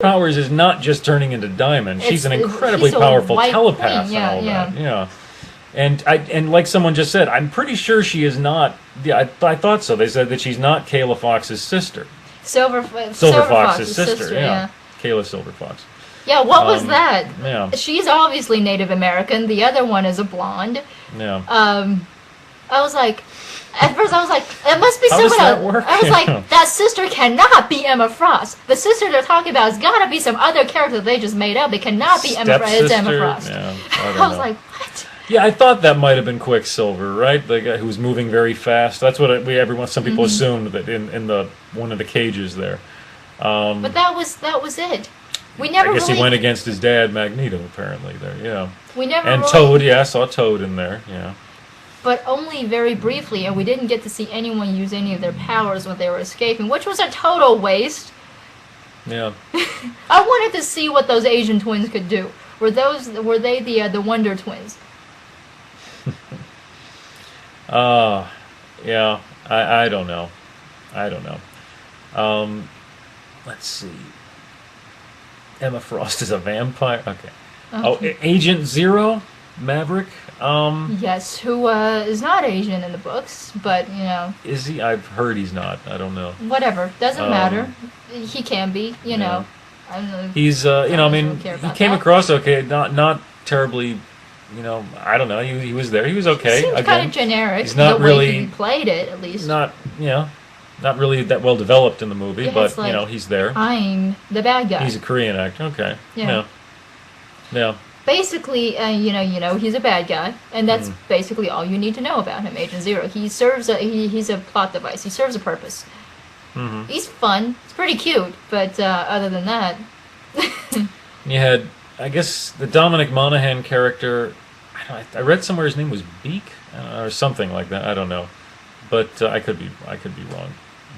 powers is not just turning into Diamond. She's an incredibly powerful telepath and all that. Yeah. And like someone just said, I'm pretty sure she is not. Yeah, I thought so. They said that she's not Kayla Fox's sister. Silver Fox's sister. Yeah. Kayla Silver Fox. Yeah, what was that? Yeah. She's obviously Native American. The other one is a blonde. Yeah. I was like, at first I was like, it must be someone else. I was like, that sister cannot be Emma Frost. The sister they're talking about has got to be some other character they just made up. It cannot be Emma Frost. It's Emma Frost. Yeah, I was like, what? Yeah, I thought that might have been Quicksilver, right? The guy who was moving very fast. That's what some people assumed that in the one of the cages there. But that was it. We never. I guess he went against his dad, Magneto. Apparently, there. Yeah. We never. And Toad. Yeah, I saw Toad in there. Yeah. But only very briefly, and we didn't get to see anyone use any of their powers when they were escaping, which was a total waste. Yeah. I wanted to see what those Asian twins could do. Were they the Wonder Twins? Yeah. I don't know. I don't know. Let's see. Emma Frost is a vampire. Okay. Oh, Agent Zero, Maverick. Yes, who is not Asian in the books, but you know. Is he? I've heard he's not. I don't know. Whatever, doesn't matter. He can be. You know. I don't know. He's you know, I mean, he came across okay, not terribly. You know, I don't know. He was there. He was okay. He seems kind of generic. He's not the really. Way he played it, at least. Not not really that well developed in the movie, but like, you know, he's there. I'm the bad guy. He's a Korean actor. Okay. Yeah. Basically, you know, he's a bad guy, and that's basically all you need to know about him, Agent Zero. He serves he's a plot device. He serves a purpose. He's fun. It's pretty cute, but other than that, you had, I guess, the Dominic Monaghan character. I read somewhere his name was Beak or something like that. I don't know, but I could be wrong.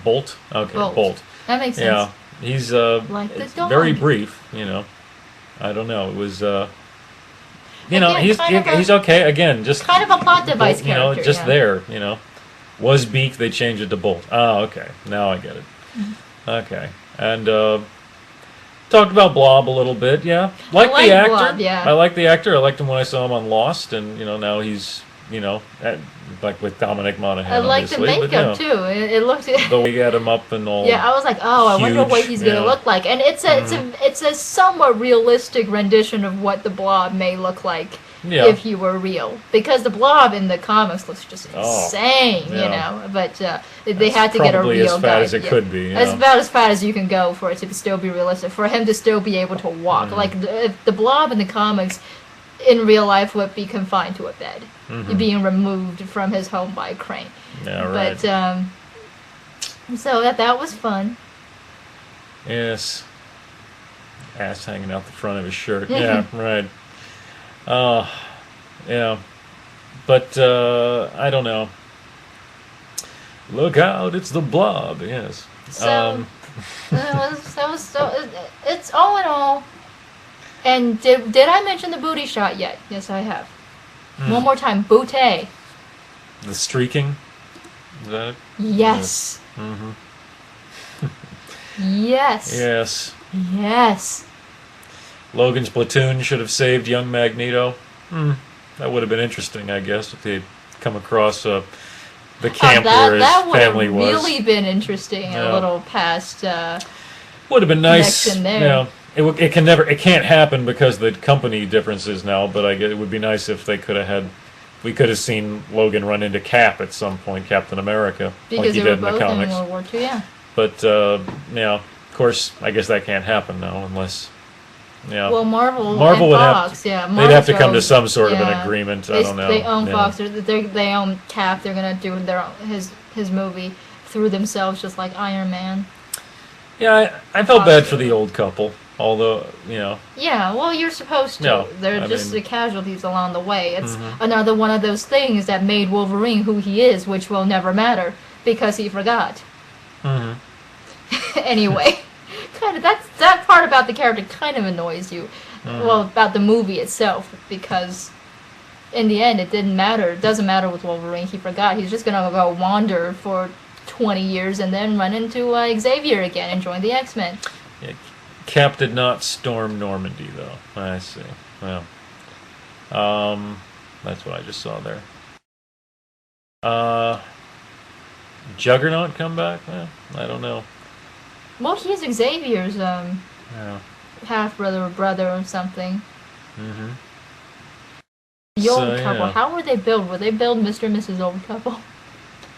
Bolt. Okay, Bolt. That makes sense. Yeah, he's like very brief. You know, I don't know. It was. You know, he's okay. Again, just kind of a plot device character. You know, just there. You know, was Beak? They changed it to Bolt. Oh, okay. Now I get it. Okay, and talked about Blob a little bit. Yeah, like the actor. Blob, yeah. I like the actor. I liked him when I saw him on Lost, and you know now he's like with Dominic Monaghan. I like the makeup too. It looked the way he had him up and all. Yeah, I was like, oh, I wonder what he's gonna look like, and it's a somewhat realistic rendition of what the Blob may look like if he were real, because the Blob in the comics looks just insane, you know. But they had to get a real guy. As fat as it could be. That's about as fat as you can go for it to still be realistic. For him to still be able to walk, like the Blob in the comics. In real life, would be confined to a bed, being removed from his home by a crane. Yeah, right. But so that was fun. Yes. Ass hanging out the front of his shirt. Yeah, right. Yeah. But I don't know. Look out! It's the Blob. Yes. So it's all in all. And did I mention the booty shot yet? Yes, I have. One more time, booty. The streaking? Is that it? Yes. Yes. Yes. Yes. Logan's platoon should have saved young Magneto. That would have been interesting, I guess, if they'd come across the camp where his family was. That would have really been interesting. A little past. Would have been nice. Connection there. Yeah. It can't happen because of the company differences now, but I guess it would be nice if we could have seen Logan run into Cap at some point, Captain America, because like he did in the comics. In World War II, yeah. But of course, I guess that can't happen now unless. Yeah. Well, Marvel and would Fox, they'd have to come to some sort of an agreement. I don't know. They own Fox. They own Cap. They're gonna do his movie through themselves, just like Iron Man. Yeah, I felt bad for the old couple. Although, you know. Yeah, well, you're supposed to. No, They're just the casualties along the way. It's another one of those things that made Wolverine who he is, which will never matter because he forgot. Anyway, kind of that part about the character kind of annoys you. Well, about the movie itself, because in the end, it didn't matter. It doesn't matter with Wolverine. He forgot. He's just gonna go wander for 20 years and then run into Xavier again and join the X-Men. Yeah. Cap did not storm Normandy, though. I see. Well, that's what I just saw there. Juggernaut come back? Well, I don't know. Well, he's Xavier's half-brother or brother or something. Mm-hmm. The old couple. Yeah. How were they billed? Were they billed Mr. and Mrs. Old Couple?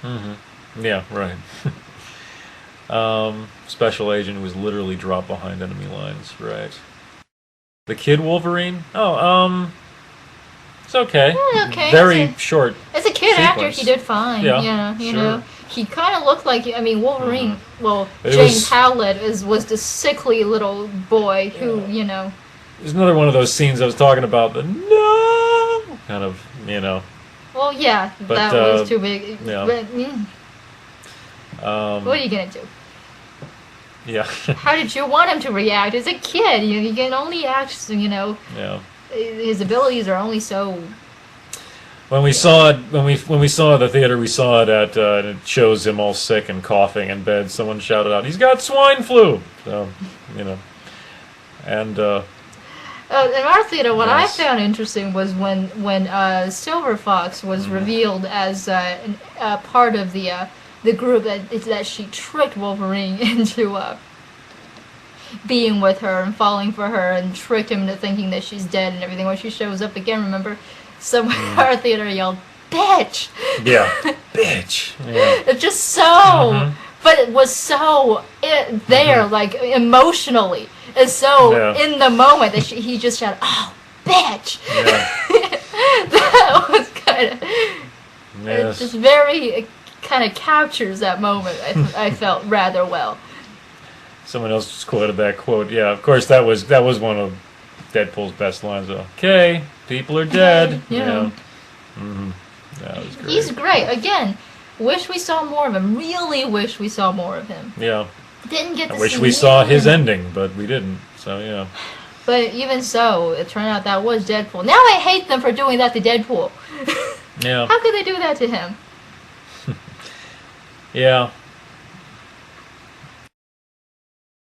Mm-hmm. Yeah, right. Special agent was literally dropped behind enemy lines, right. The kid Wolverine? Oh, it's okay. Yeah, okay. Very short. As a kid sequence. actor, he did fine. Yeah, you sure. know. He kind of looked like, I mean, Wolverine, well, James Howlett was the sickly little boy who, you know. There's another one of those scenes I was talking about, the no kind of, you know. Well, yeah, but, that was too big. Yeah. But, what are you going to do? Yeah. How did you want him to react? As a kid, you can only act, you know. Yeah. His abilities are only so... When we saw it, when we saw it at the theater, we saw it at, and it shows him all sick and coughing in bed. Someone shouted out, "He's got swine flu!" So, you know. And, in our theater, what I found interesting was when Silver Fox was revealed as part of the group that she tricked Wolverine into being with her and falling for her and tricked him into thinking that she's dead and everything. When she shows up again, remember, someone in our theater yelled, "Bitch!" Yeah, bitch. Yeah. It's just so, but it was so there, like emotionally, and so in the moment that he just shouted, "Oh, bitch!" Yeah. That was kind of, it just very kind of captures that moment. I felt rather well. Someone else just quoted that quote. Yeah, of course that was one of Deadpool's best lines. Okay, people are dead. Yeah. That was great. He's great. Again, wish we saw more of him. Really wish we saw more of him. Yeah. Didn't get to see. I wish we saw his ending, but we didn't. So yeah. But even so, it turned out that was Deadpool. Now I hate them for doing that to Deadpool. Yeah. How could they do that to him? Yeah.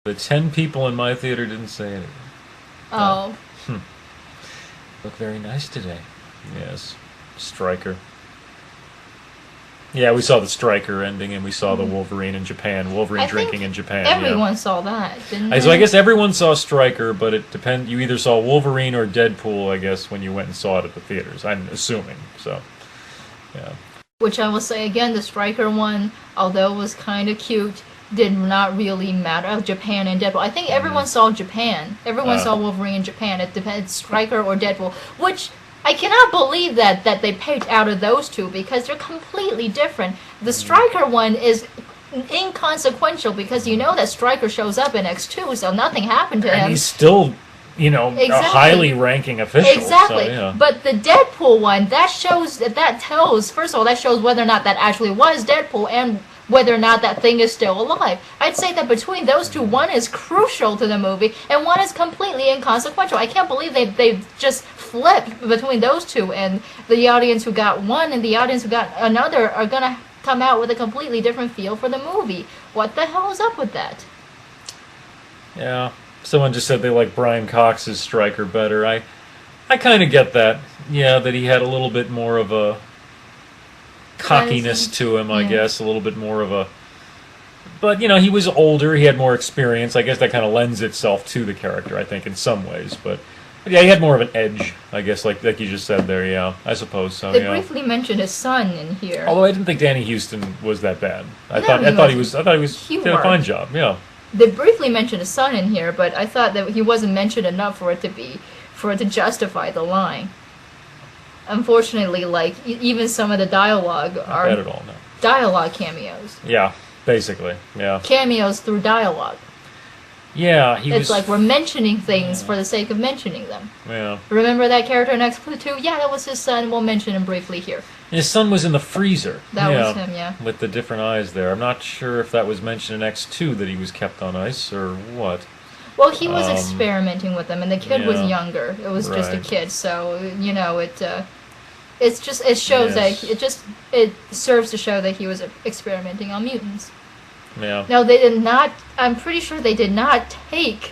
The 10 people in my theater didn't say anything. Oh. Look very nice today. Yes. Stryker. Yeah, we saw the Stryker ending, and we saw the Wolverine in Japan. Wolverine drinking in Japan. Everyone saw that, didn't they? So I guess everyone saw Stryker, but it depends. You either saw Wolverine or Deadpool, I guess, when you went and saw it at the theaters. I'm assuming. So, yeah. Which I will say again, the Stryker one, although it was kind of cute, did not really matter. Japan and Deadpool. I think everyone saw Japan. Everyone saw Wolverine in Japan. It depends, Stryker or Deadpool. Which I cannot believe that they picked out of those two because they're completely different. The Stryker one is inconsequential because you know that Stryker shows up in X2, so nothing happened to him. And he's still, you know, a highly ranking official. Exactly. So, yeah. But the Deadpool one, that shows, first of all, that shows whether or not that actually was Deadpool and whether or not that thing is still alive. I'd say that between those two, one is crucial to the movie, and one is completely inconsequential. I can't believe they just flipped between those two, and the audience who got one and the audience who got another are going to come out with a completely different feel for the movie. What the hell is up with that? Yeah. Someone just said they like Brian Cox's Stryker better. I kind of get that. Yeah, that he had a little bit more of a cockiness to him, I guess, a little bit more of a... But, you know, he was older, he had more experience. I guess that kind of lends itself to the character, I think, in some ways. But yeah, he had more of an edge, I guess, like you just said there, yeah. I suppose so, They briefly mentioned his son in here. Although I didn't think Danny Houston was that bad. I thought he did a fine job, yeah. They briefly mentioned his son in here, but I thought that he wasn't mentioned enough for it to justify the line. Unfortunately, like, even some of the dialogue are not at all, no. Dialogue cameos. Yeah, basically, yeah. Cameos through dialogue. Yeah, it's like we're mentioning things for the sake of mentioning them. Yeah. Remember that character in X2? Yeah, that was his son. We'll mention him briefly here. His son was in the freezer. That was him, yeah. With the different eyes there. I'm not sure if that was mentioned in X2 that he was kept on ice or what. Well, he was experimenting with them, and the kid was younger. It was just a kid, so you know it shows that it serves to show that he was experimenting on mutants. Yeah. No, they did not. I'm pretty sure they did not take